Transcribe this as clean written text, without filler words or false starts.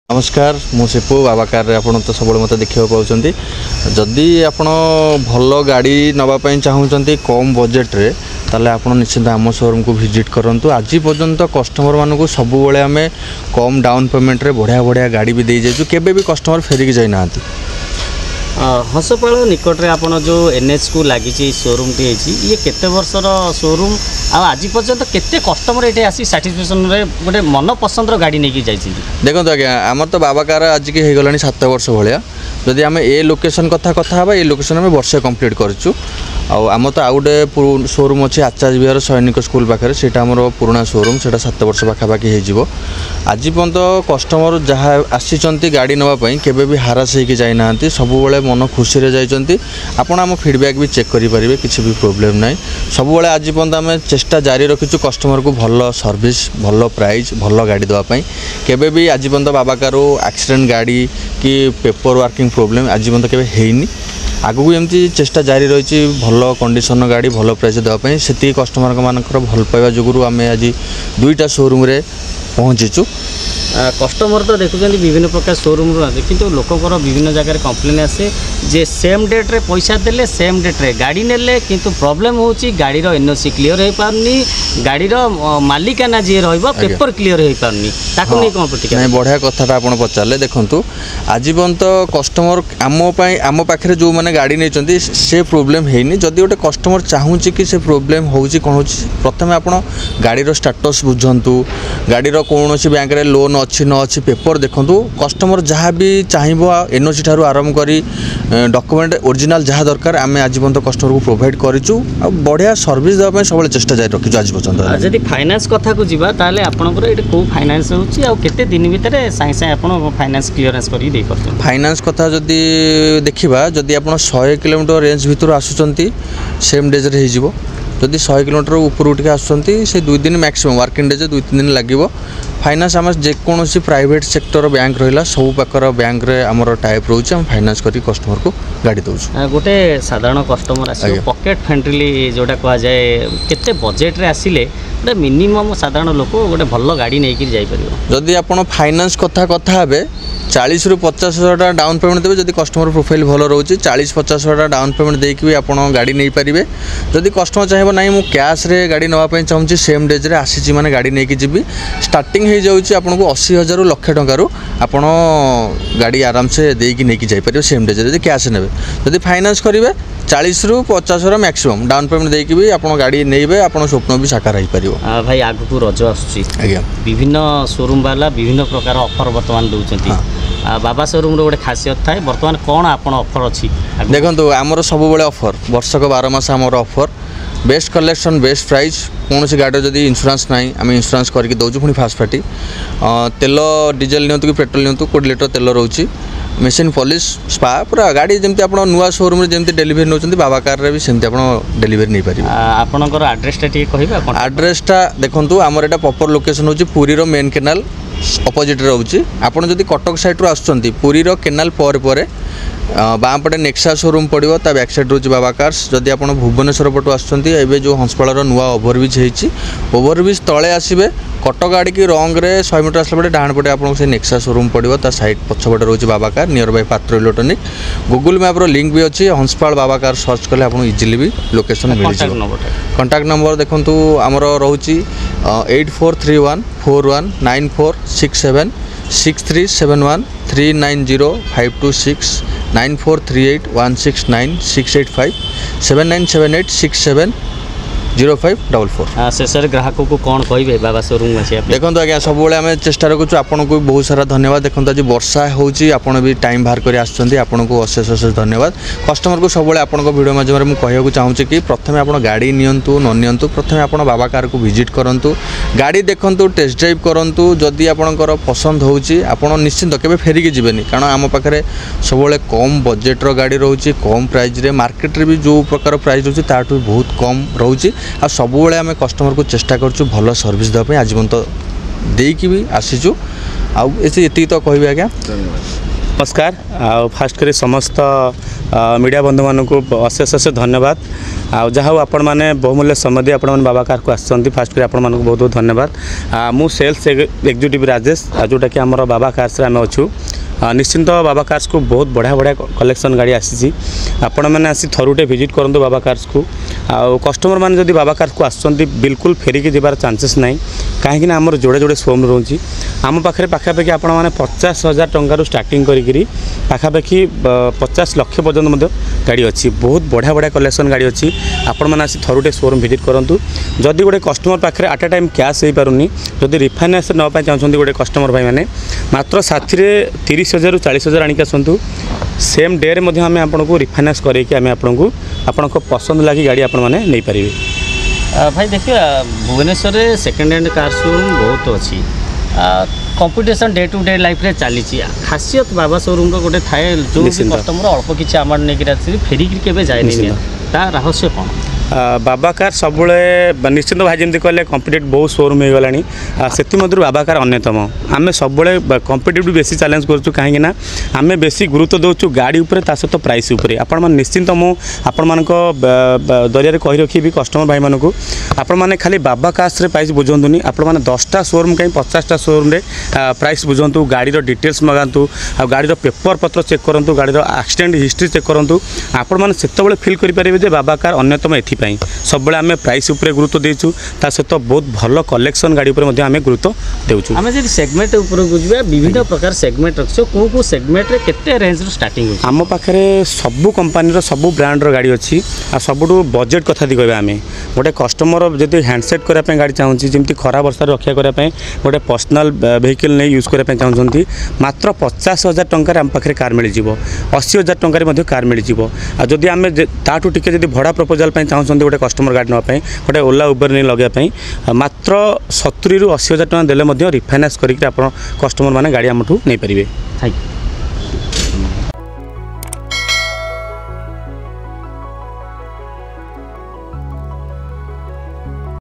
नमस्कार मु सिपु बाबाकार आपण तो सब मत देखा पाँच जदि आपण भल गाड़ी नापी चाहूँगी कम बजेट रे ताले आप निश्चिंत आम शोरूम को विजिट करूँ। आज पर्यंत कस्टमर मानक सब आम कम डाउन पेमेंट रे बढ़िया बढ़िया गाड़ी भी दे जाइए केबे भी कस्टमर फेरिक जाइना। हंसपाल निकट में आपन जो एनएच को लगी शोरूम टी ये केते वर्षर शोरूम आज पर्यंत केते कस्टमर ये आसी साटिस्फैक्शन रे गोटे मन पसंद गाड़ी नहीं जाइए। देखो आज्ञा आम तो बाबाकार आज की हो 7 वर्ष भाया जदि आम ए लोकेशन कथा ये लोकेशन में वर्षे कंप्लीट करूँ। आम तो आउ गए शोरूम अच्छे आचार्य विहार सैनिक स्कूल पाखे से पुराना शोरूम से 7 वर्ष पाखापाखि हो। आज पर्यंत कस्टमर जहाँ आसी गाड़ी नापी केबे भी हारास होकर जाइना सब मन खुशी रे जाइए। आपण आम फीडबैक भी चेक करेंगे किसी भी प्रोब्लेम ना सब आज पर्यंत आम चेष्टा जारी रखीचु कस्टमर को भल सर्विस भल प्राइस भल गाड़ी देवाई केबे भी आज पर्यंत बाबाकार एक्सीडेंट गाड़ी कि पेपर वर्किंग प्रोब्लेम आज पर्यंत केबे हेइनी। आगू एमती चेष्टा जारी रही भल कंडीशन गाड़ी भल प्राइस देवाई से कस्टमर मानकर भल पाइबा जोगुरु आम आज 2टा शोरूम रे पहुँचीचु। कस्टमर तो देखुं विभिन्न प्रकार शोरूम किंतु लोकंर विभिन्न जगह कंप्लेन आसे जे सेम डेट रे पैसा देले सेम डेट रे गाड़ी नेले किंतु प्रॉब्लम होची गाड़ी रो एनओसी क्लियर हो पारनी गाड़ी रो मालिकाना जे रहइबो पेपर क्लियर हो पारनी ताकू नै कोन प्रतिक्रिया नै। बढ़िया कथाटा आपण पचारले देखंतु आज पर्यंत कस्टमर आम पाखे जो मैंने गाड़ी नहीं से प्रोब्लेम हेनी। जदि गोटे कस्टमर चाहूँगी कि से प्रोब्लेम होची कोन होची प्रथमे आपण गाड़ी स्टेटस बुझंतु गाड़ी कौन बैंक रे लोन अच्छी न अच्छी पेपर देखूँ कस्टमर जहाँ भी चाहिए एनओसी ठारू आरंभ करी डॉक्यूमेंट ओरिजिनल जहाँ दरकार आम आज पर्यंत कस्टमर को प्रोवाइड करूँ बढ़िया सर्विस देवाई सब चेष्टा जारी रखीचु। आज पर्यंत जदि फाइनेंस कथा को जीवा ताले आपनकर एटे को फाइनेंस होची आ केते दिन भीतर साइ साइ आपन फाइनेंस क्लियरेंस करी दे करते। फाइनेंस कथा जदि देखिबा जदि आपन 100 किलोमीटर रेंज भितर आसुचंती सेम डेज रे हिजिवो जदि 100 किलोमीटर ऊपर उठिक आसुचंती से 2 दिन मैक्सिमम वर्किंग डेज 2-3 दिन लगिवो। फाइनेंस आम जेकोसी प्राइवेट सेक्टर बैंक रहा सब प्रकार बैंक रे आमर टाइप रोचे हम फाइनेंस करी कस्टमर को गाड़ी दउछु। गोटे साधारण कस्टमर आसी पॉकेट फ्रेंडली जोटा कहा जाए केते बजेट रे आसिले गोटे मिनिमम साधारण लोक गोटे भल गाड़ी नहीं जाई परिबो। जदि आपण फाइनेंस कथा हेबे 40 ରୁ 50 हज़ार डाउन पेमेंट देवे जदि कस्टमर प्रोफाइल भल रोचे 40-50 हज़ार डाउन पेमेंट देकी भी आपण गाड़ी नहीं पारिबे। जदि कस्टमर चाहिए ना मु कैश रे गाड़ी नवाई चाहूँगी सेम डेज रे आसी माने गाड़ी नहीं जीवी स्टार्टिंग हो जाऊँगी आपको 80,000 लक्ष टकर आपण गाड़ी आराम से देकी नहीं जापर सेम डेज रे कैश ने। जदि फाइनेंस करेंगे 40 ରୁ 50 हज़ार मैक्सिमम डाउन पेमेंट देकी भी आप गाड़ी नहीं आप स्वप्न भी साकार हो पार। भाई आगु रज आज्ञा विभिन्न शोरूम वाला विभिन्न प्रकार ऑफर बर्तमान दौरान बाबा शोरूम गोटे खासियत थाए बर्तमान कौन आपन ऑफर अच्छी देखो आमर सब ऑफर वर्षक 12 मास आमर offer best collection best price कौन सी गाड़ी जदि इंश्योरेंस ना आम इंश्योरेंस करके दौचु पुणी फास्ट पार्टी तेल डीजेल नियंतु कि पेट्रोल नियंतु 20 लीटर तेल रोचे मेसीन पॉलिश स्पा पूरा गाड़ी जमी आप नुआ शोरूम में जमी डेलीवरी नौ बाबाकार भी सेमती आप डेलीवरी नहीं पारे। आपनकर एड्रेसटा कह एड्रेसटा देखो आमर एटा प्रॉपर लोकेशन होची पुरी रो मेन केनाल अपोजिट रोचे आप जदि कटक साइड रू आसुचंती पुरी रो केनाल पर बाँ पटे नेक्सा शोरूम पड़ो ता बैक साइड रोचे बाबाकार्स। जदि आप भुवनेश्वर पटू आसुचंती एबे जो हंसपाल नुआ ओभरब्रिज होती ओभरब्रिज तले आसबे कटक आड़ की रंग रे 100 मीटर आसला पटे डाण पटे आपको नेक्सा शोरूम पड़ो ता साइड पछपटे रोचे बाबाकार नियर बाय पात्र इलेक्ट्रोनिक गूगल मैप रो लिंक भी अच्छी हंसपाल बाबाकार सर्च कले आपको इजिली भी लोकेशन मिल जाए। कंटाक्ट नंबर देखो आमर रोचे 8431 41 9467 6371 390 526 9438 169 685 7978 67 0544। शेष ग्राहक को कौन कहे बाबा शोरूम देखो आज्ञा सब आम चेष्टा रखुँ आपन को बहुत सारा धन्यवाद। देखो आज वर्षा होची आपन भी टाइम बाहर कर आपन को अशेष अशेष धन्यवाद। कस्टमर को सब आपन भिडियो माध्यम में कहूँ चाहूँगी कि प्रथमे आप गाड़ी नियंतु न नियंतु प्रथमे आप बाबाकार को विजिट करूँ गाड़ी देखु टेस्ट ड्राइव करूँ जदि आपंकर पसंद होची आपन निश्चिंत केबे फेरिकी जीवेनी कारण आम पाखे सब कम बजेट्र गाड़ी रोचे कम प्राइस रे मार्केट रे भी जो प्रकार प्राइस रोचे ताठू बहुत कम रोचे आ सब आम कस्टमर को चेष्टा करूँ भल सर्विस देवाई आज पर्यंत देकी भी आसीचु आती तो कह आज्ञा। नमस्कार फास्ट कर समस्त मीडिया बंधु मानक अशेष अशेष धन्यवाद आ जहाँ आपण मैंने बहुमूल्य समय दी आपण बाबा कार को आसती फास्ट कर आपण बहुत बहुत धन्यवाद मु सेल्स एग्जीक्यूटिव राजेश जोटा कि आम बाबा कार्स आम अच्छू निश्चिंत बाबा कार्स को बहुत बढ़िया बढ़िया कलेक्शन गाड़ी आसी आपण मैंने आसी थरुटे विजिट करूँ बाबा कार्स को आउ कस्टमर मैंने जब बाबा कार्स को आसुँच बिल्कुल फेरिकी जबार चांसेस ना कहीं आमर जोड़े जोड़े शोरूम रोचे आम पाखे पाखापाखि आपण मैंने 50,000 टंकार स्टार्टिंग करी पाखापाखि 50 लाख पर्यंत गाड़ी अच्छी बहुत बढ़िया बढ़िया कलेक्शन गाड़ी अच्छी आपण मैंने आसी थरुटे शोरूम विजिट करूँ जदि गोटे कस्टमर पाखे आट ए टाइम कैश हो पारुनी जदि रिफाइनान्स नापी चाहते गोटे कस्टमर भाई मैंने मात्र साथी 30,000 ରୁ 40,000 आणिक आसतु सेम डे रे आम आपको रिफाइनान्स करके आम आपको आपण पसंद लगी गाड़ी आपण मैंने नहीं पारे। भाई देखिए भुवनेश्वर में सेकेंड हैंड कार शोरूम बहुत अच्छी competition day to day life रे चली खासियत बाबा शोरूम रो गोटे थाए जो कस्टमर अल्प किसी अमाउंट नहीं फेरिक केवे जाए ता रहस्य कौन बाबा कार सब निश्चिंत भाई जमी कहले कम्पिटेटिव बहुत शोरूम हो गला से बाबा कार अन्यतम आम सब कम्पिटेटिव बेसी चैलेंज करूँ कहीं आम बेसी गुरुत्व दौचु गाड़ी उपर ता सहित प्राइस उपर आपण मैंने निश्चिंत मुझे दरिया कही रखी कस्टमर भाई मानक आपण मैंने खाली बाबा कार्स रे प्राइस बुझंतुनी आपण मैंने 10टा शोरूम कहीं 50टा शोरूम रे प्राइस बुझंतु गाड़ी डिटेल्स मगातु आ गाड़ी पेपर पत्र चेक करूँ गाड़ी एक्सीडेंट हिस्ट्री चेक करूँ आपण मैंने से फिल करेंगे बाबा कार अन्यतम एथि सब आम प्राइस उपर गुरुत्व देचु ता सहित बहुत भल कलेक्शन गाड़ी उपर आम गुरुत्व देचु आम जब सेगमेंट बुझा विभिन्न प्रकार सेगमेंट रख कौ सेगमेंट रे केते रेंज रो स्टार्टिंग होची आम पाखे सबू कंपानी सबू ब्रांड रो गाड़ी अच्छी आ सबुठु बजेट कथा दी कहबे आम गोटे कस्टमर जब हैंडसेट करने गाड़ी चाहूँगी जमी खरा वर्षा रक्षा करने गोटे पर्सनाल वेहिकल नहीं यूज करने चाहूँगी मात्र 50,000 टंकार आम पाखे कार मिल जाव 80,000 टंकार कार मिल जाव आदि आम ताठू टिके भड़ा प्रपोजाल चाहूँ गोटे कस्टमर गाड़ी नापी गोटे ओला उबर नहीं लगे मात्र 70,000 ରୁ 80,000 टଙ୍କା देले रिफाइनान्स करके कस्टमर मैंने गाड़ी आमठू नहीं पारे।